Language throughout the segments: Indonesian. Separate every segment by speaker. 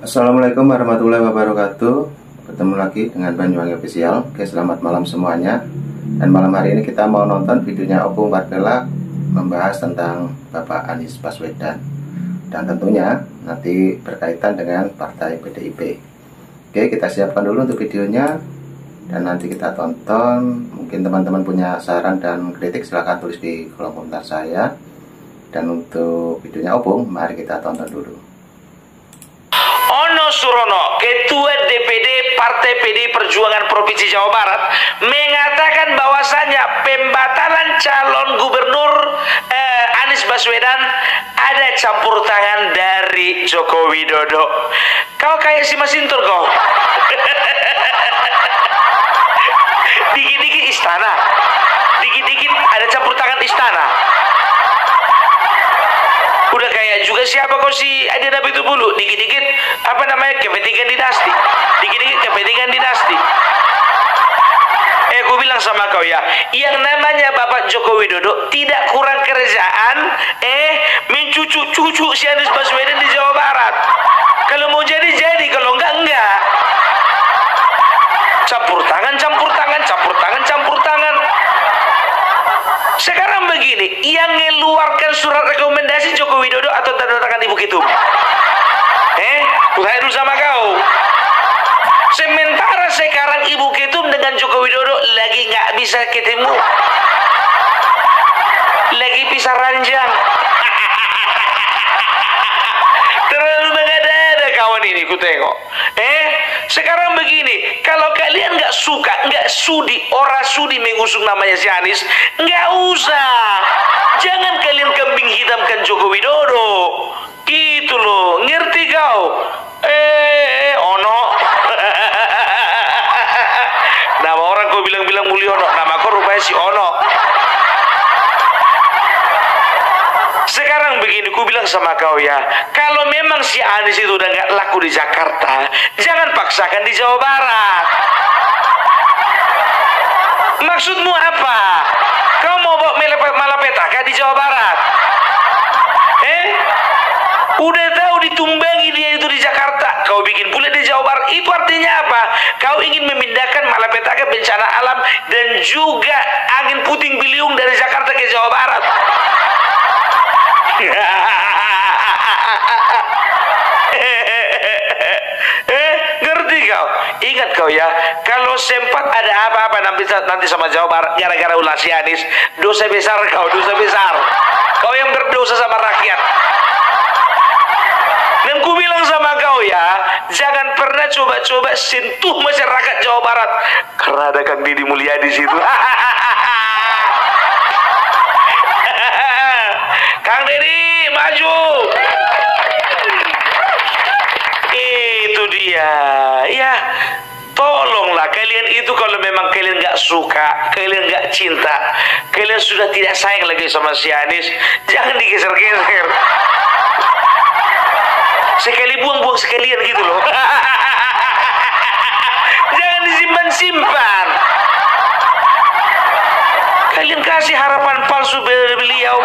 Speaker 1: Assalamualaikum warahmatullahi wabarakatuh. Ketemu lagi dengan Banyuwangi Official. Oke, selamat malam semuanya. Dan malam hari ini kita mau nonton videonya Opung Warkelak membahas tentang Bapak Anies Baswedan. Dan tentunya nanti berkaitan dengan Partai PDIP. Oke, kita siapkan dulu untuk videonya dan nanti kita tonton. Mungkin teman-teman punya saran dan kritik silahkan tulis di kolom komentar saya. Dan untuk videonya Opung, mari kita tonton dulu.
Speaker 2: Ono Surono, Ketua DPD Partai PD Perjuangan Provinsi Jawa Barat, mengatakan bahwasannya pembatalan calon gubernur Anies Baswedan ada campur tangan dari Joko Widodo. Kau kayak si Masinton kau. Dikit-dikit istana, dikit-dikit ada campur tangan istana. Udah kayak juga siapa kau si Adi Nabi itu bulu, dikit-dikit apa namanya kepentingan dinasti, dikit-dikit kepentingan dinasti. Aku bilang sama kau ya, yang namanya Bapak Joko Widodo tidak kurang kerjaan, mencucu-cucu si Anies Baswedan di Jawa Barat. Kalau mau jadi, kalau enggak. Campur tangan, campur tangan, campur tangan, campur tangan. Sekarang begini, yang ngeluarkan surat rekomendasi Joko Widodo atau tanda tangan Ibu Ketum? Kutanya dulu sama kau. Sementara sekarang Ibu Ketum dengan Joko Widodo lagi nggak bisa ketemu, lagi pisah ranjang. Terlalu mengada-ada kawan ini, ku tengok. Sekarang begini, kalau kalian nggak suka, nggak sudi, ora sudi mengusung namanya si Anies, nggak usah. Jangan kalian kambing hitamkan Joko Widodo. Gitu loh, ngerti kau? Ono. Nama orang kau bilang-bilang Mulyono, nama kau rupanya si Ono. Sekarang begini, ku bilang sama kau ya, kalau memang si Anies itu udah nggak laku di Jakarta, jangan paksakan di Jawa Barat. Maksudmu apa? Kau mau bawa malapetaka di Jawa Barat? Udah tahu ditumbangi dia itu di Jakarta, kau bikin pula di Jawa Barat. Itu artinya apa? Kau ingin memindahkan malapetaka, bencana alam dan juga angin puting beliung dari Jakarta ke Jawa Barat. Ngerti kau? Ingat kau ya, kalau sempat ada apa-apa nanti sama Jawa Barat gara-gara ulah si Anies, dosa besar kau, dosa besar. Kau yang berdosa sama rakyat. Dan ku bilang sama kau ya, jangan pernah coba-coba sentuh masyarakat Jawa Barat, karena ada Kang Deddy Mulyadi di situ. Kang Deddy maju. Itu dia. Ya, tolonglah kalian itu kalau memang kalian nggak suka, kalian nggak cinta, kalian sudah tidak sayang lagi sama si Anies, jangan digeser-geser. Sekali buang-buang sekalian gitu loh. Jangan disimpan-simpan. Kalian kasih harapan palsu beliau.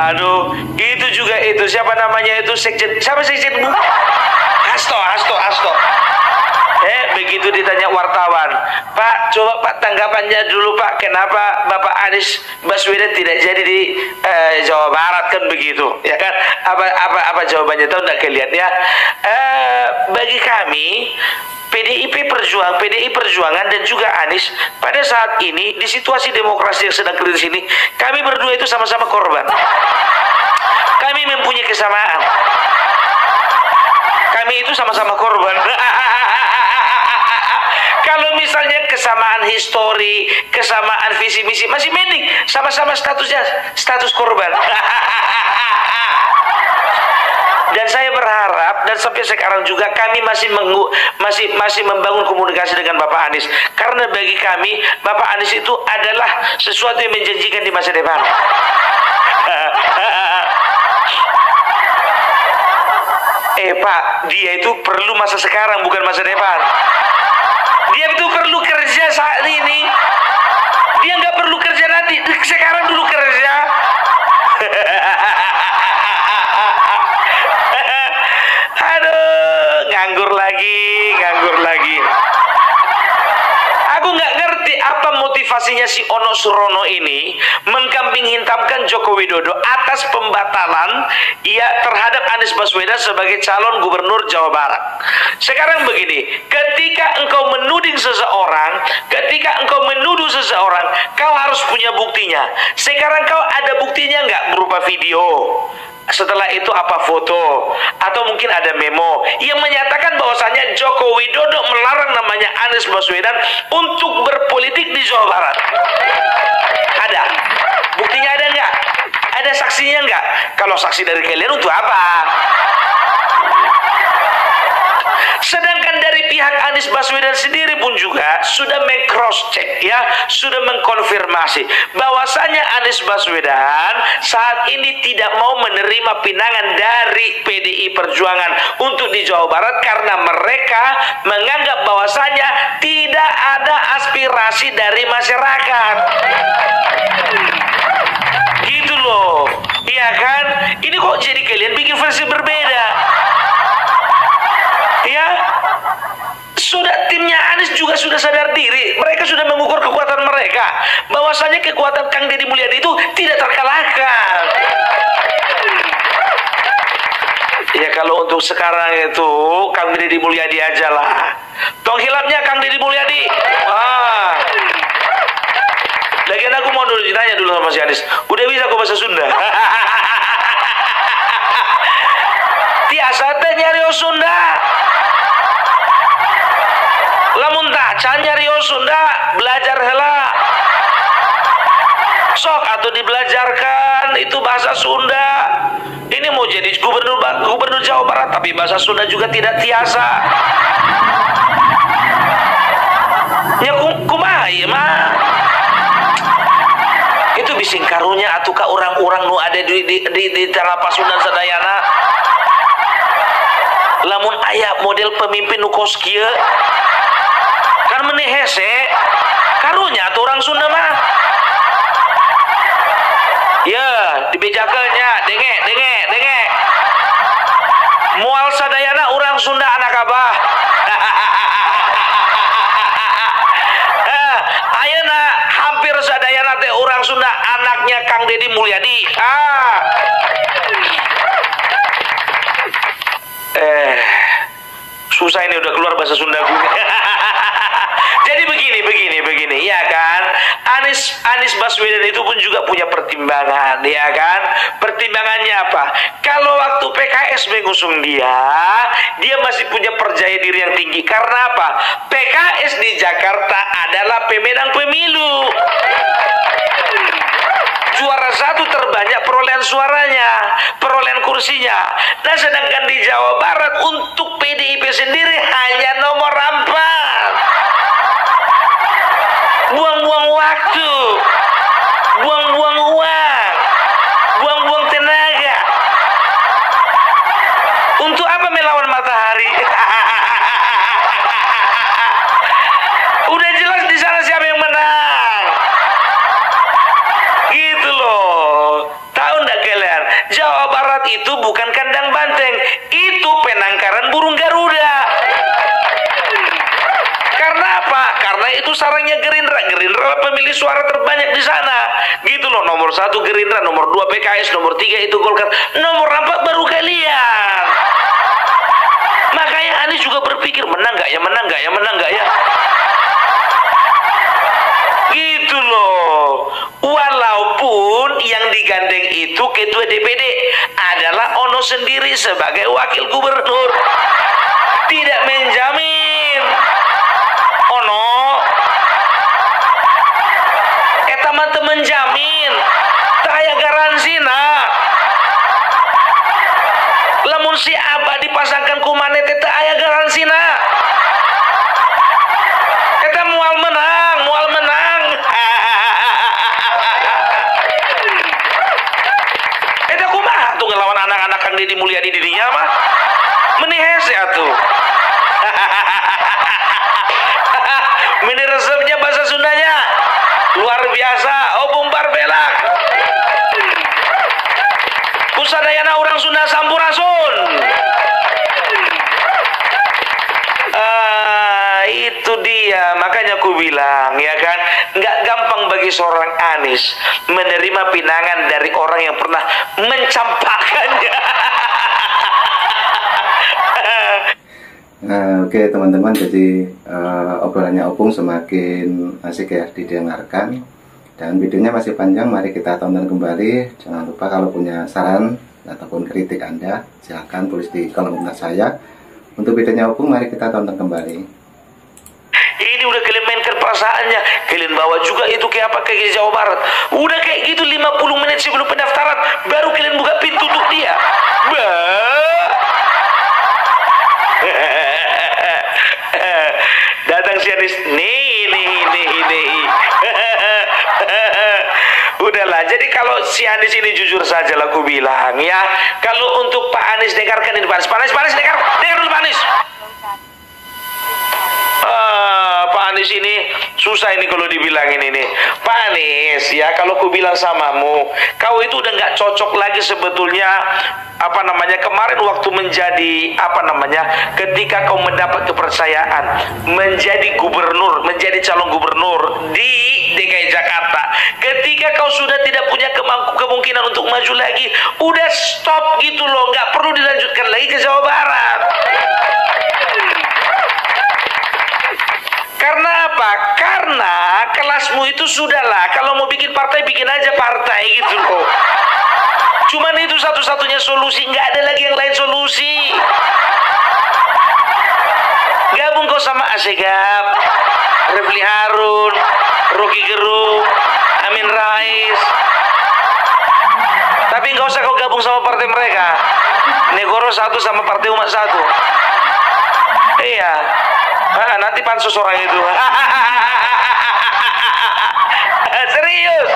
Speaker 2: Aduh, itu juga itu siapa namanya itu sekjen, siapa sekjenmu? Hasto. Begitu ditanya wartawan, Pak, coba Pak tanggapannya dulu Pak, kenapa Bapak Anies Baswedan tidak jadi di Jawa Barat, kan begitu, ya kan? Apa jawabannya, tahu nggak kalian ya? Bagi kami PDI Perjuangan dan juga Anies pada saat ini di situasi demokrasi yang sedang kritis ini, kami berdua itu sama-sama korban. Kami mempunyai kesamaan. Kami itu sama-sama korban. Kalau misalnya kesamaan histori, kesamaan visi misi, masih mending sama-sama status korban. Dan saya berharap dan sampai sekarang juga kami masih membangun komunikasi dengan Bapak Anies, karena bagi kami Bapak Anies itu adalah sesuatu yang menjanjikan di masa depan. Pak, dia itu perlu masa sekarang bukan masa depan. Dia itu perlu kerja saat ini. Dia nggak perlu kerja nanti, sekarang dulu kerja. informasinya si Ono Surono ini mengkambing hitamkan Joko Widodo atas pembatalan terhadap Anies Baswedan sebagai calon gubernur Jawa Barat. Sekarang begini, ketika engkau menuding seseorang, ketika engkau menuduh seseorang, kau harus punya buktinya. Sekarang kau ada buktinya nggak berupa video? Setelah itu apa foto atau mungkin ada memo yang menyatakan bahwasanya Joko Widodo melarang namanya Anies Baswedan untuk berpolitik di Jawa Barat? Ada buktinya, ada nggak? Ada saksinya nggak? Kalau saksi dari kalian untuk apa? Sedangkan dari pihak Anies Baswedan sendiri pun juga sudah meng-cross check, ya, sudah mengkonfirmasi bahwasanya Anies Baswedan saat ini tidak mau menerima pinangan dari PDI Perjuangan untuk di Jawa Barat karena mereka menganggap bahwasanya tidak ada aspirasi dari masyarakat. Gitu loh, iya kan? Ini kok jadi kalian bikin versi berbeda? Ya, sudah timnya Anies juga sudah sadar diri. Mereka sudah mengukur kekuatan mereka, bahwasanya kekuatan Kang Deddy Mulyadi itu tidak terkalahkan. Ya kalau untuk sekarang itu Kang Deddy Mulyadi aja lah. Tong hilapnya Kang Deddy Mulyadi. Lagian aku mau dulu ditanya dulu sama si Anies, udah bisa kok bahasa Sunda? Tiasa teh nyari Sunda. Lamun tacan nyari Sunda, belajar heula. Sok atau dibelajarkan itu bahasa Sunda. Ini mau jadi gubernur Jawa Barat tapi bahasa Sunda juga tidak tiasa. Ya kumaha ieu mah? Itu bising karunya atuh ka orang-orang nu ada di tanah Pasundan sadayana. Lamun aya model pemimpin nu kos kieu kan meneh hese karunya atuh orang Sunda mah. Ya, dibejakeunnya denge. Moal sadayana orang Sunda anak abah. Ayeuna hampir sadayana teh orang Sunda anaknya Kang Deddy Mulyadi. Susah ini udah keluar bahasa Sunda gue. Jadi begini, ya kan? Anies Baswedan itu pun juga punya pertimbangan, ya kan? Pertimbangannya apa? Kalau waktu PKS mengusung dia masih punya percaya diri yang tinggi. Karena apa? PKS di Jakarta adalah pemenang pemilu. Juara satu terbanyak perolehan suaranya, perolehan kursinya. Nah sedangkan di Jawa Barat untuk PDIP sendiri hanya nomor 4. Buang-buang waktu, buang-buang uang, buang-buang tenaga. Untuk apa melawan matahari? Udah jelas di sana siapa yang menang. Gitu loh. Tahu nggak kalian? Jawa Barat itu bukan kandang banteng, itu penangkaran burung Garuda. Karena apa? Karena itu sarangnya Gerindra. Gerindra pemilih suara terbanyak di sana. Gitu loh. Nomor 1 Gerindra, nomor 2 PKS, nomor 3 itu Golkar, nomor 4 baru kalian. Makanya Anies juga berpikir menang nggak ya. Gitu loh. Walaupun yang digandeng itu ketua DPD adalah Ono sendiri sebagai wakil gubernur, tidak menjamin Ono teman-teman jamin tak aya garansina. Lamun si Abah dipasangkan ku maneh teh tak aya garansina. Eta moal menang. Eta kumaha tuh ngelawan anak-anak Kang Deddy Mulyadi di dinya mah? Meni hese atuh. Meni resepnya bahasa Sundanya luar biasa. Opung barbelak. Kusadayana orang Sunda sampurasun. Itu dia. Makanya makanya aku bilang, ya kan, nggak gampang bagi seorang Anies menerima pinangan dari orang yang pernah mencampakkannya.
Speaker 1: Oke teman-teman, jadi obrolannya Opung semakin asik ya didengarkan, dan videonya masih panjang. Mari kita tonton kembali. Jangan lupa kalau punya saran ataupun kritik Anda, silahkan tulis di kolom komentar saya. Untuk videonya Opung, mari kita tonton kembali.
Speaker 2: Ini udah kalian mainkan perasaannya, kalian bawa juga itu kayak apa, kayak Jawa Barat. Udah kayak gitu 50 menit sebelum pendaftaran baru kalian buka pintu untuk dia. Datang si Anies, nih. Udahlah, jadi kalau si Anies ini jujur saja lah aku bilang ya, kalau untuk Pak Anies dengarkan ini Pak Anies dengar dulu Pak Anies. Pak Anies ini susah ini kalau dibilangin ini. Pak Anies ya, kalau aku bilang samamu, kau itu udah nggak cocok lagi sebetulnya, apa namanya, kemarin waktu menjadi apa namanya, ketika kau mendapat kepercayaan menjadi gubernur, menjadi calon gubernur di DKI Jakarta, ketika kau sudah tidak punya kemungkinan untuk maju lagi, udah stop gitu loh, nggak perlu dilanjutkan lagi ke Jawa Barat. Karena apa? Karena kelasmu itu sudahlah, kalau mau bikin partai, bikin aja partai gitu loh. Cuman itu satu-satunya solusi, nggak ada lagi yang lain solusi. Gabung kau sama Asegaf, Refli Harun, Rocky Gerung, Amin Rais. Tapi nggak usah kau gabung sama partai mereka. Negoro satu sama Partai Umat satu. Iya. Nanti pansus orang itu. Serius.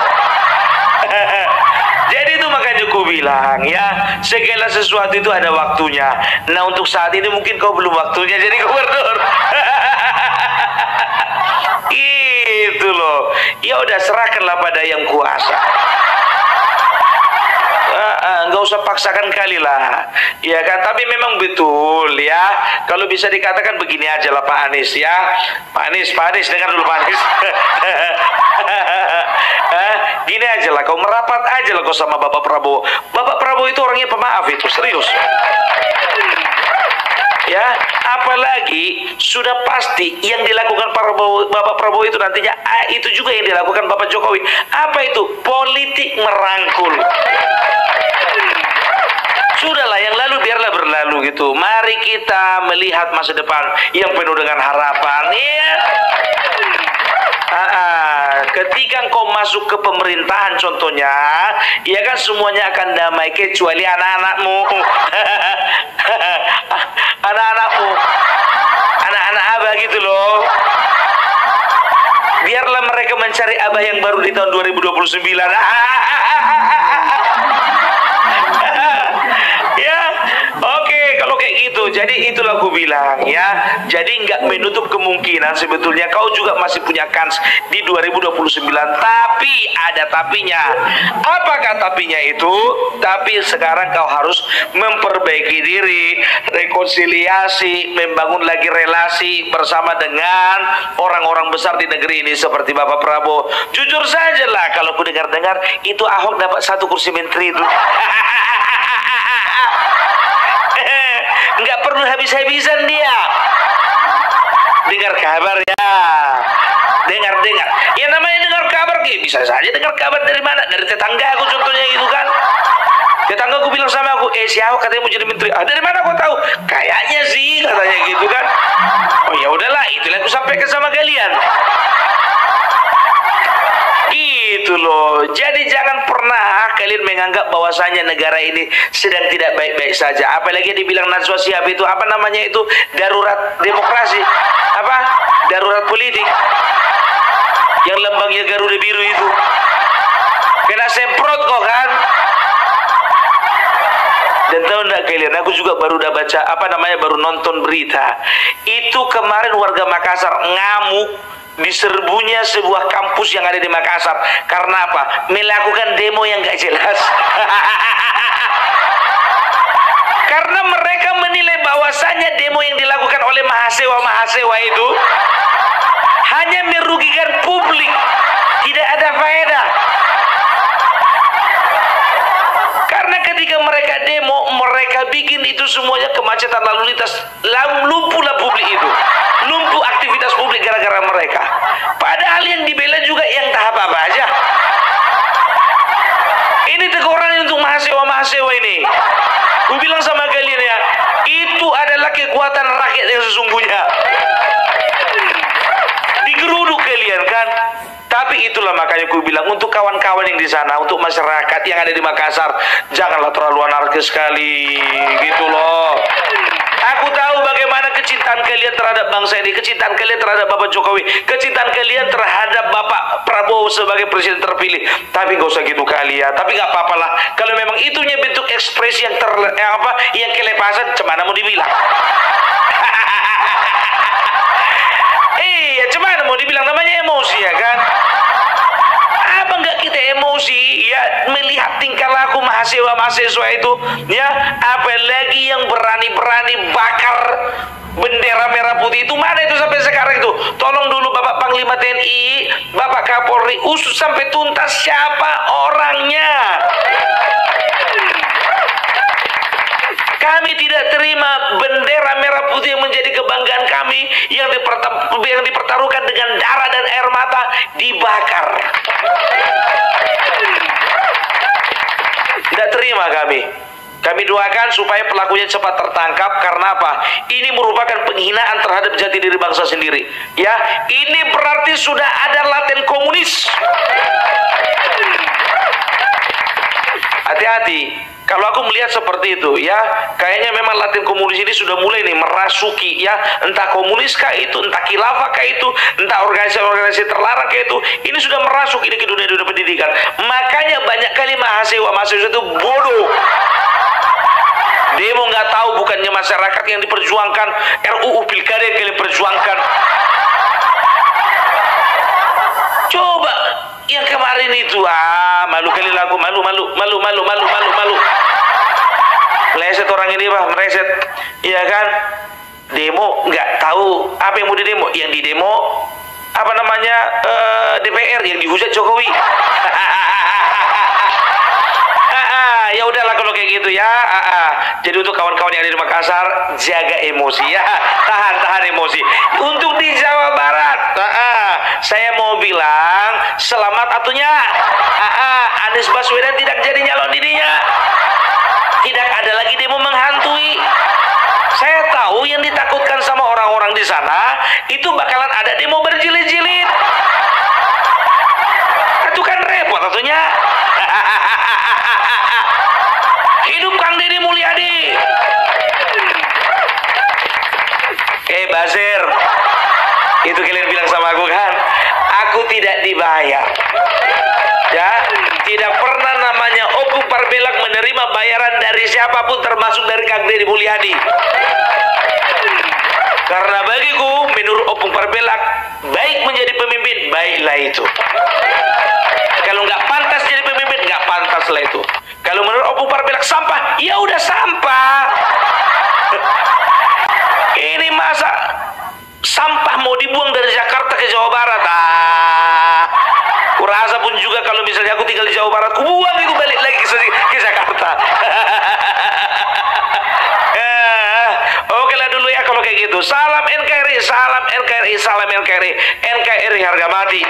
Speaker 2: Jadi itu makanya aku bilang ya, segala sesuatu itu ada waktunya. Nah untuk saat ini mungkin kau belum waktunya jadi gubernur. Itu loh. Ya udah, serahkanlah pada yang kuasa. Nggak usah paksakan kali lah, ya kan. Tapi memang betul ya, kalau bisa dikatakan begini aja lah Pak Anies ya. Pak Anies dengar dulu Pak Anies. Gini aja lah, kau merapat aja lah kau sama Bapak Prabowo. Bapak Prabowo itu orangnya pemaaf, itu serius ya. Apalagi sudah pasti yang dilakukan Bapak Prabowo itu nantinya itu juga yang dilakukan Bapak Jokowi. Apa itu? Politik merangkul. Sudahlah, yang lalu biarlah berlalu gitu. Mari kita melihat masa depan yang penuh dengan harapan ya. Ketika engkau masuk ke pemerintahan contohnya, ya kan, semuanya akan damai kecuali anak-anakmu. Anak-anakmu, anak-anak abah gitu loh. Biarlah mereka mencari abah yang baru di tahun 2029. Ya, oke, kalau kayak gitu. Jadi itulah aku bilang ya. Jadi nggak menutup kemungkinan sebetulnya kau juga masih punya kans di 2029. Tapi ada tapinya. Apakah tapinya itu? Tapi sekarang kau harus memperbaiki diri, rekonsiliasi, membangun lagi relasi bersama dengan orang-orang besar di negeri ini seperti Bapak Prabowo. Jujur saja lah, kalau aku dengar-dengar itu Ahok dapat 1 kursi menteri itu. Nggak perlu habis-habisan dia. Dengar kabar ya. Dengar. Ya namanya dengar kabar, bisa saja dengar kabar dari mana? Dari tetangga aku contohnya gitu kan. Tetangga aku bilang sama aku, si Ahok katanya mau jadi menteri. Dari mana aku tahu? Kayaknya sih katanya gitu kan. Oh ya udahlah, itulah aku sampaikan sama kalian. Gitu loh. Jadi jangan pernah kalian menganggap bahwasanya negara ini sedang tidak baik-baik saja. Apalagi dibilang Najwa Shihab itu apa namanya itu, darurat demokrasi, apa, darurat politik. Yang lambangnya Garuda Biru itu kena semprot kok kan. Dan tahu enggak kalian, aku juga baru udah baca apa namanya, baru nonton berita. Itu kemarin warga Makassar ngamuk diserbunya sebuah kampus yang ada di Makassar. Karena apa? Melakukan demo yang gak jelas. Karena mereka menilai bahwasannya demo yang dilakukan oleh mahasiswa itu hanya merugikan publik, tidak ada faedah. Karena ketika mereka demo, mereka bikin itu semuanya kemacetan lalu lintas, lumpuhlah publik itu, lumpuh aktivitas publik gara-gara mereka. Padahal yang dibela juga yang tahap apa aja. Ini teguran untuk mahasiswa ini. Gue bilang sama kalian ya, itu adalah kekuatan rakyat yang sesungguhnya. Digeruduk kalian kan. Tapi itulah makanya gue bilang untuk kawan-kawan yang di sana, untuk masyarakat yang ada di Makassar, janganlah terlalu anarkis sekali, gitu loh. Aku tahu bagaimana kecintaan kalian terhadap bangsa ini, kecintaan kalian terhadap Bapak Jokowi, kecintaan kalian terhadap Bapak Prabowo sebagai presiden terpilih. Tapi gak usah gitu kali ya. Tapi gak apa-apa lah. Kalau memang itunya bentuk ekspresi yang yang kelepasan, cemana mau dibilang? Iya, cemana mau dibilang, namanya emosi ya kan? Apa enggak kita emosi ya melihat tingkah laku mahasiswa itu ya, apalagi yang berani-berani bakar bendera merah putih itu. Mana itu sampai sekarang itu? Tolong dulu Bapak Panglima TNI, Bapak Kapolri, usut sampai tuntas siapa orangnya. Kami tidak terima bendera merah putih yang menjadi kebanggaan kami yang dipertaruhkan dengan darah dan air mata dibakar. Tidak terima kami. Kami doakan supaya pelakunya cepat tertangkap. Karena apa? Ini merupakan penghinaan terhadap jati diri bangsa sendiri. Ya, ini berarti sudah ada laten komunis. Hati-hati. Kalau aku melihat seperti itu ya, kayaknya memang laten komunis ini sudah mulai nih merasuki ya, entah komunis kah itu, entah khilafah kah itu, entah organisasi terlarang kah itu, ini sudah merasuk ini ke dunia pendidikan. Makanya banyak kali mahasiswa itu bodoh. Demo nggak tahu bukannya masyarakat yang diperjuangkan, RUU Pilkada yang kalian perjuangkan. Coba yang kemarin itu malu kali lagu, malu. Meleset orang ini bah, meleset, iya kan? Demo nggak tahu apa yang mau didemo, yang didemo apa namanya DPR yang dihujat Jokowi. Ya udahlah kalau kayak gitu ya. Jadi untuk kawan-kawan yang ada di Makassar, jaga emosi ya, tahan emosi. Untuk di Jawa Barat, saya mau bilang selamat atunya. Anies Baswedan tidak jadi nyalon dirinya. Tidak ada lagi demo menghantui. Saya tahu yang ditakutkan sama orang-orang di sana itu bakalan ada demo berjilid-jilid. Itu kan repot atunya. Hidup Kang Deddy Mulyadi. Basir, itu kalian bilang sama aku kan, aku tidak dibayar. Ya, tidak pernah namanya Opung Parbelak menerima bayaran dari siapapun termasuk dari Kang Deddy Mulyadi. Karena bagiku, menurut Opung Parbelak, baik menjadi pemimpin, baiklah itu. Kalau nggak pantas jadi pemimpin, nggak pantaslah itu. Kalau menurut Opung Parbelak sampah, ya udah sampah. Ini masa sampah mau dibuang dari Jakarta ke Jawa Barat? Kurasa pun juga kalau misalnya aku tinggal di Jawa Barat, ku buang itu balik lagi ke Jakarta. Oke lah dulu ya kalau kayak gitu. Salam NKRI, salam NKRI, salam NKRI. NKRI harga mati.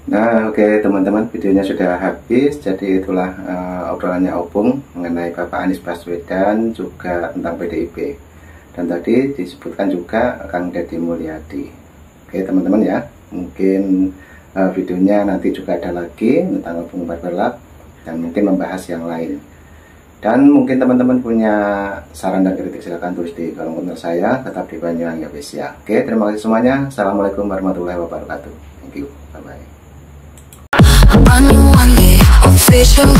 Speaker 1: Nah oke teman-teman, videonya sudah habis. Jadi itulah obrolannya Opung mengenai Bapak Anies Baswedan, juga tentang PDIP. Dan tadi disebutkan juga Kang Deddy Mulyadi. Oke teman-teman ya, mungkin videonya nanti juga ada lagi tentang Opung Parbelak dan mungkin membahas yang lain. Dan mungkin teman-teman punya saran dan kritik silahkan tulis di kolom komentar saya. Tetap di Banyuwangi Official. Oke, terima kasih semuanya. Assalamualaikum warahmatullahi wabarakatuh. Thank you, bye bye. Banyuwangi Official.